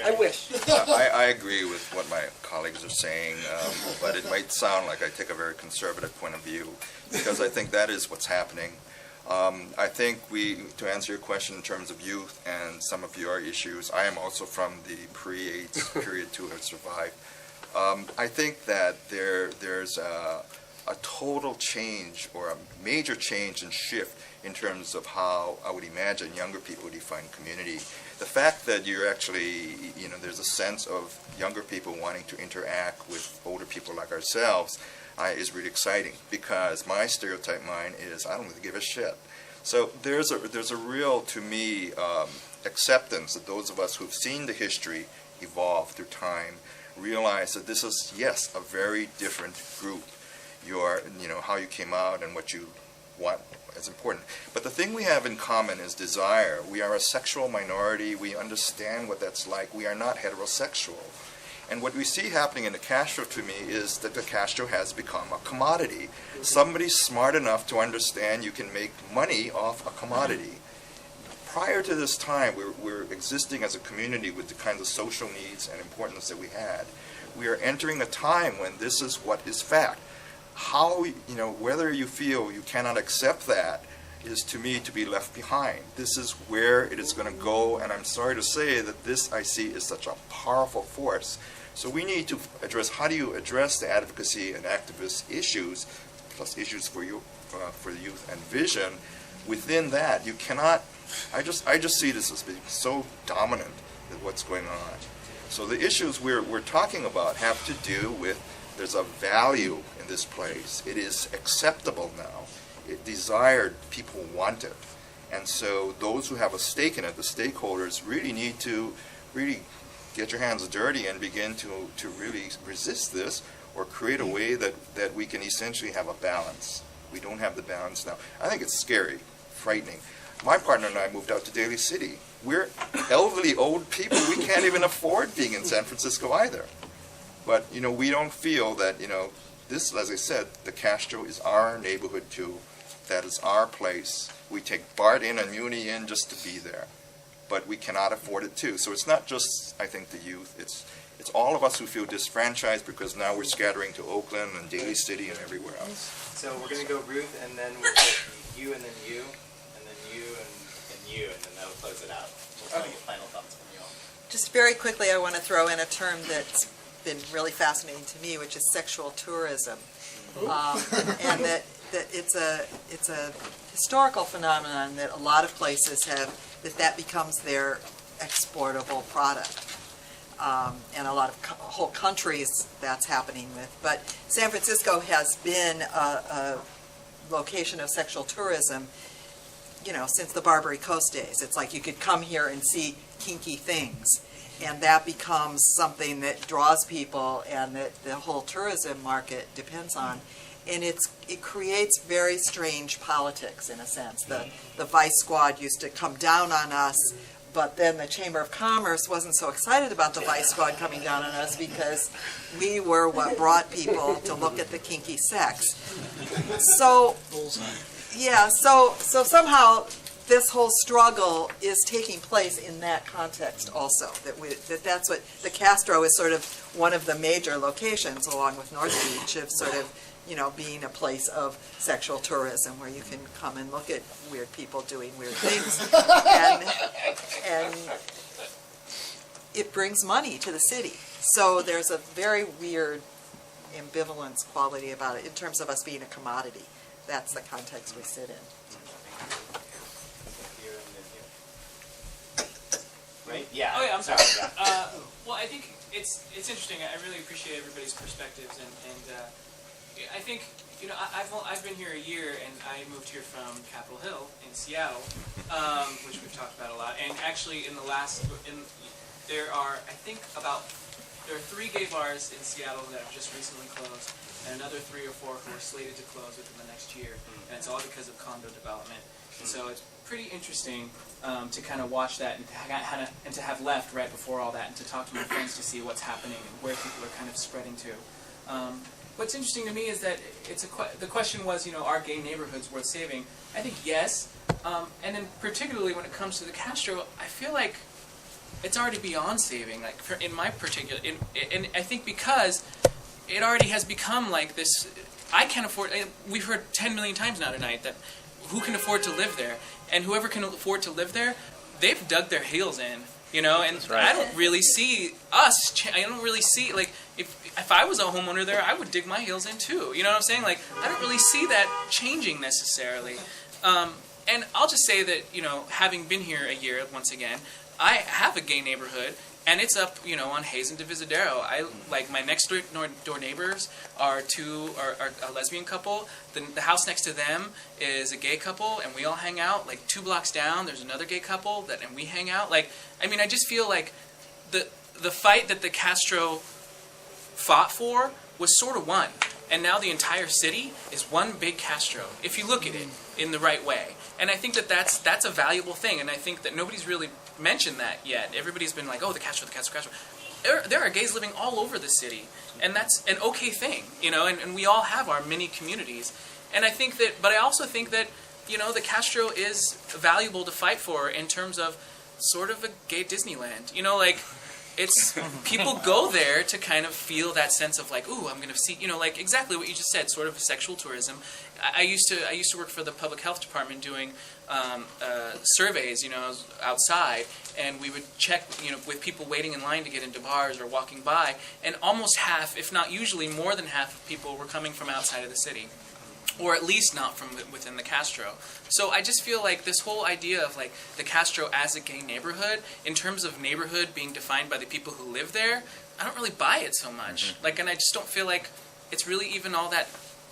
I wish. I agree with what my colleagues are saying, but it might sound like I take a very conservative point of view, because I think that is what's happening. I think to answer your question in terms of youth and some of your issues, I am also from the pre-AIDS period to have survived. I think that there's a total change or a major change and shift in terms of how I would imagine younger people define community. The fact that you're actually, there's a sense of younger people wanting to interact with older people like ourselves is really exciting, because my stereotype mind is I don't really give a shit. So there's a real, to me, acceptance that those of us who've seen the history evolve through time realize that this is, yes, a very different group. How you came out and what you want is important. But the thing we have in common is desire. We are a sexual minority. We understand what that's like. We are not heterosexual. And what we see happening in the Castro, to me, is that the Castro has become a commodity. Somebody's smart enough to understand you can make money off a commodity. Prior to this time, we're existing as a community with the kinds of social needs and importance that we had. We are entering a time when this is what is fact. How, whether you feel you cannot accept that is, to me, to be left behind. This is where it is going to go, and I'm sorry to say that this, I see, is such a powerful force. So we need to address, how do you address the advocacy and activist issues, plus issues for you, for the youth and vision. Within that, you cannot, I just see this as being so dominant with what's going on. So the issues we're talking about have to do with, there's a value in this place. It is acceptable now. It desired, people want it. And so those who have a stake in it, the stakeholders, really need to get your hands dirty and begin to really resist this, or create a way that we can essentially have a balance. We don't have the balance now. I think it's scary, frightening. My partner and I moved out to Daly City. We're elderly, old people. We can't even afford being in San Francisco either. But, we don't feel that, this, as I said, the Castro is our neighborhood too. That is our place. We take Bart in and Muni in just to be there. But we cannot afford it too. So it's not just, I think, the youth. It's all of us who feel disfranchised, because now we're scattering to Oakland and Daly City and everywhere else. So we're going to go Ruth, and then we'll go you, and then you, and then you, and you, and then that'll close it out. We'll get final thoughts from you all. Just very quickly, I want to throw in a term that's been really fascinating to me, which is sexual tourism, and that it's a historical phenomenon that a lot of places have, that becomes their exportable product, and a lot of whole countries that's happening with. But San Francisco has been a location of sexual tourism, since the Barbary Coast days. It's like you could come here and see kinky things. And that becomes something that draws people, and that the whole tourism market depends on. And it creates very strange politics, in a sense. The Vice Squad used to come down on us, but then the Chamber of Commerce wasn't so excited about the Vice Squad coming down on us, because we were what brought people to look at the kinky sex. So, yeah, so somehow this whole struggle is taking place in that context also. That's what the Castro is, sort of one of the major locations, along with North Beach, of sort of being a place of sexual tourism, where you can come and look at weird people doing weird things, and it brings money to the city. So there's a very weird ambivalence quality about it in terms of us being a commodity. That's the context we sit in. Right? Yeah. Oh yeah, I'm sorry. Yeah. Well, I think it's interesting. I really appreciate everybody's perspectives, and I think I've been here a year, and I moved here from Capitol Hill in Seattle, which we've talked about a lot. And actually, there are 3 gay bars in Seattle that have just recently closed, and another 3 or 4 who are slated to close within the next year, and it's all because of condo development. And so it's pretty interesting to kind of watch that, and to have left right before all that, and to talk to my friends to see what's happening and where people are kind of spreading to. What's interesting to me is that the question was, are gay neighborhoods worth saving? I think yes, and then particularly when it comes to the Castro, I feel like it's already beyond saving. Like in my particular, and I think because it already has become like this. I can't afford. We've heard 10 million times now tonight that who can afford to live there, and whoever can afford to live there, they've dug their heels in. You know, and I don't really see us. I don't really see, like, if I was a homeowner there, I would dig my heels in too. You know what I'm saying? Like, I don't really see that changing necessarily. And I'll just say that, you know, having been here a year once again, I have a gay neighborhood, and it's up, you know, on Hayes and Divisadero. Like, my next door neighbors are a lesbian couple. The house next to them is a gay couple, and we all hang out. Like 2 blocks down, there's another gay couple and we hang out. Like, I mean, I just feel like the fight that the Castro fought for was sort of won, and now the entire city is one big Castro, if you look at it in the right way. And I think that that's a valuable thing, and I think that nobody's really mentioned that yet. Everybody's been like, oh, the Castro, the Castro, the Castro. There are gays living all over the city, and that's an okay thing, you know, and we all have our mini communities. And I think that, but I also think that, you know, the Castro is valuable to fight for in terms of sort of a gay Disneyland. You know, like, it's, people go there to kind of feel that sense of like, ooh, I'm going to see, you know, like exactly what you just said, sort of sexual tourism. I used to work for the public health department doing surveys, you know, outside, and we would check, you know, with people waiting in line to get into bars or walking by, and almost half, if not usually more than half of people were coming from outside of the city, or at least not from within the Castro. So I just feel like this whole idea of like the Castro as a gay neighborhood, in terms of neighborhood being defined by the people who live there, I don't really buy it so much. Like, and I just don't feel like it's really even all that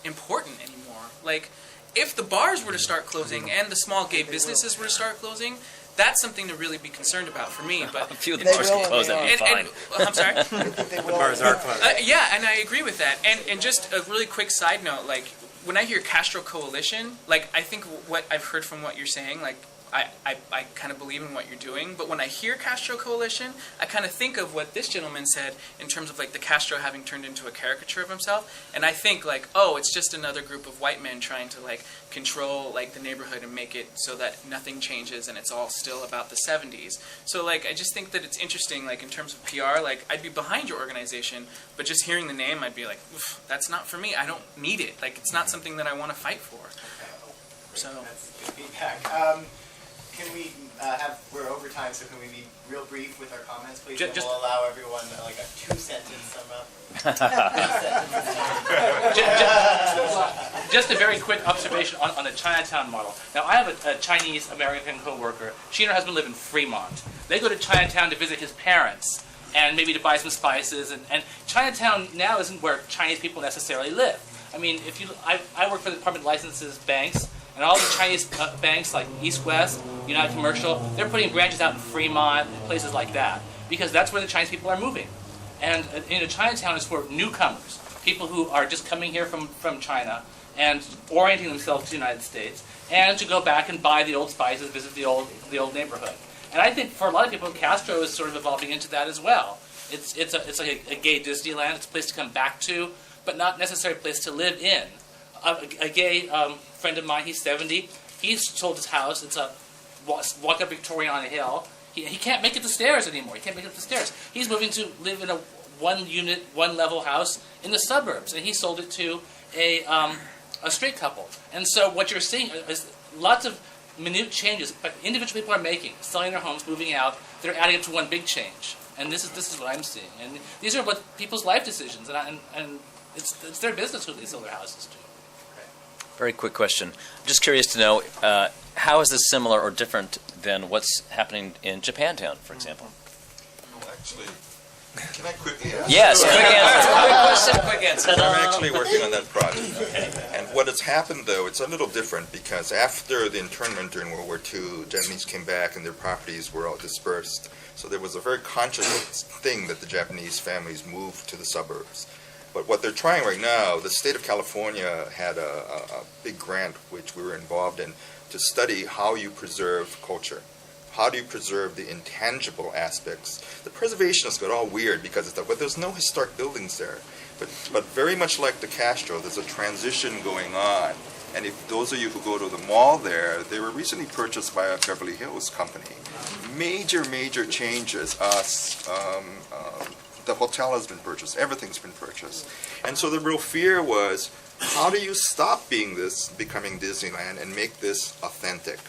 important anymore. Like, if the bars were to start closing and the small gay businesses were to start closing, that's something to really be concerned about for me. But a few of the bars can close, that'd be fine. I'm sorry? The bars are closed. Yeah, and I agree with that. And just a really quick side note, like, when I hear Castro Coalition, like, I think what I've heard from what you're saying, like, I kind of believe in what you're doing, but when I hear Castro Coalition, I kind of think of what this gentleman said in terms of like the Castro having turned into a caricature of himself, and I think like, oh, it's just another group of white men trying to like control like the neighborhood and make it so that nothing changes and it's all still about the 70s. So like, I just think that it's interesting, like in terms of PR, like I'd be behind your organization, but just hearing the name, I'd be like, that's not for me. I don't need it. Like, it's not something that I want to fight for. So that's good feedback. Can we we're over time, so can we be real brief with our comments, please? And we'll allow everyone like a 2-sentence sum up. Just a very quick observation on the Chinatown model. Now, I have a Chinese-American co-worker. She and her husband live in Fremont. They go to Chinatown to visit his parents and maybe to buy some spices. And Chinatown now isn't where Chinese people necessarily live. I mean, I work for the Department of Licenses Banks, and all the Chinese banks like East West, United Commercial, they're putting branches out in Fremont, places like that, because that's where the Chinese people are moving. And Chinatown is for newcomers, people who are just coming here from China and orienting themselves to the United States, and to go back and buy the old spices, visit the old neighborhood. And I think for a lot of people, Castro is sort of evolving into that as well. It's like a gay Disneyland. It's a place to come back to, but not necessarily a place to live in. A gay friend of mine, he's 70. He's sold his house. It's a walk up Victoria on a hill. He can't make it the stairs anymore. He can't make it up the stairs. He's moving to live in a one-unit, one-level house in the suburbs, and he sold it to a straight couple. And so what you're seeing is lots of minute changes, but individual people are making, selling their homes, moving out. They're adding up to one big change. And this is what I'm seeing. And these are what people's life decisions, and it's their business who they sell their houses to. Very quick question. I'm just curious to know, how is this similar or different than what's happening in Japantown, for example? Well, actually, can I quickly answer? Yes, quick answer. Quick question, quick answer. I'm actually working on that project. And what has happened, though, it's a little different because after the internment during World War II, Japanese came back and their properties were all dispersed. So there was a very conscious thing that the Japanese families moved to the suburbs. But what they're trying right now, the state of California had a big grant which we were involved in to study how you preserve culture. How do you preserve the intangible aspects? The preservationists got all weird because it's like, well, there's no historic buildings there. But very much like the Castro, there's a transition going on And if those of you who go to the mall there, they were recently purchased by a Beverly Hills company. Major changes. The hotel has been purchased. Everything's been purchased. And so the real fear was, how do you stop becoming Disneyland and make this authentic?